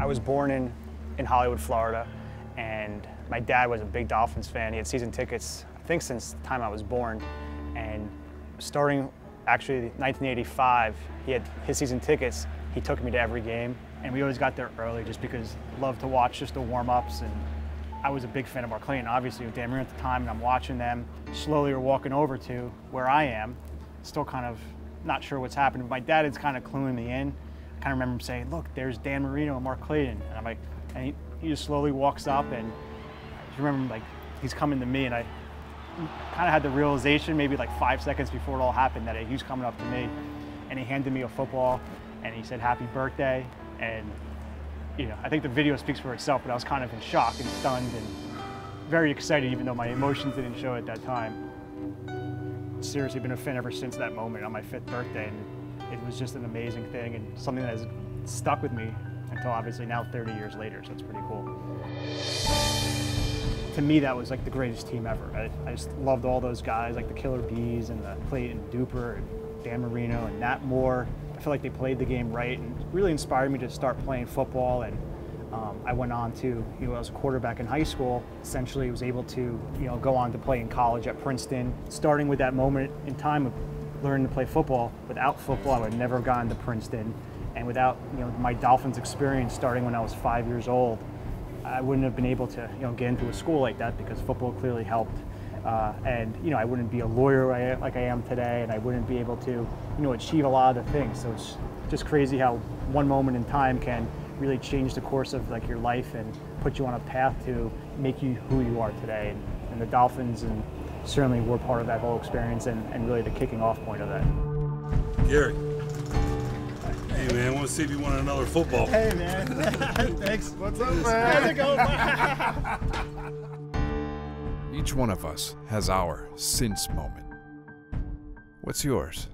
I was born in Hollywood, Florida, and my dad was a big Dolphins fan. He had season tickets, I think, since the time I was born. And starting actually 1985, he had his season tickets. He took me to every game, and we always got there early just because I loved to watch just the warm-ups. And I was a big fan of Mark Clayton, obviously, with Dan Marino at the time, and I'm watching them. Slowly we're walking over to where I am, still kind of not sure what's happening. But my dad is kind of cluing me in. I kind of remember him saying, "Look, there's Dan Marino and Mark Clayton." And I'm like, and he just slowly walks up, and I just remember like he's coming to me, and I kind of had the realization maybe like 5 seconds before it all happened that he was coming up to me, and he handed me a football, and he said, "Happy birthday." And you know, I think the video speaks for itself, but I was kind of in shock and stunned and very excited, even though my emotions didn't show at that time. Seriously been a fan ever since that moment on my 5th birthday, and it was just an amazing thing and something that has stuck with me until obviously now 30 years later, so it's pretty cool. To me, that was like the greatest team ever. I just loved all those guys, like the Killer Bees and the Clayton Duper and Dan Marino and Nat Moore. I feel like they played the game right and really inspired me to start playing football. And I went on to, I was a quarterback in high school, essentially was able to, go on to play in college at Princeton. Starting with that moment in time of learning to play football, without football I would never have gotten to Princeton. And without, my Dolphins experience starting when I was 5 years old, I wouldn't have been able to, get into a school like that because football clearly helped. And I wouldn't be a lawyer like I am today, and I wouldn't be able to, achieve a lot of the things. So it's just crazy how one moment in time can really change the course of like your life and put you on a path to make you who you are today. And the Dolphins and certainly were part of that whole experience and really the kicking off point of that. Gary. Hey man, I want to see if you want another football. Hey man, thanks. What's up, man? How's it going? Each one of us has our since moment. What's yours?